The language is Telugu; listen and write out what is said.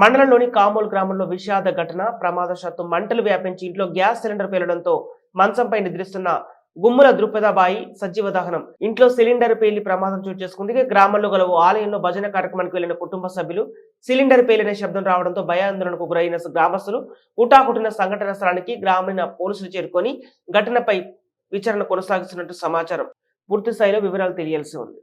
మండలంలోని కామోల్ గ్రామంలో విషాద ఘటన. ప్రమాదవశాత్తు మంటలు వ్యాపించి ఇంట్లో గ్యాస్ సిలిండర్ పేలడంతో మంచంపై నిద్రిస్తున్న గుమ్ముల ద్రుపదాబాయి సజీవ దహనం. ఇంట్లో సిలిండర్ పేలి ప్రమాదం చోటు చేసుకుంది. గ్రామంలో గల ఓ ఆలయంలో భజన కార్యక్రమానికి వెళ్లిన కుటుంబ సభ్యులు సిలిండర్ పేలిన శబ్దం రావడంతో భయాందోళనకు గురైన గ్రామస్తులు హుటాహుటిన సంఘటన స్థలానికి గ్రామీణ పోలీసులు చేరుకొని ఘటనపై విచారణ కొనసాగిస్తున్నట్టు సమాచారం. పూర్తి స్థాయిలో వివరాలు తెలియాల్సి ఉంది.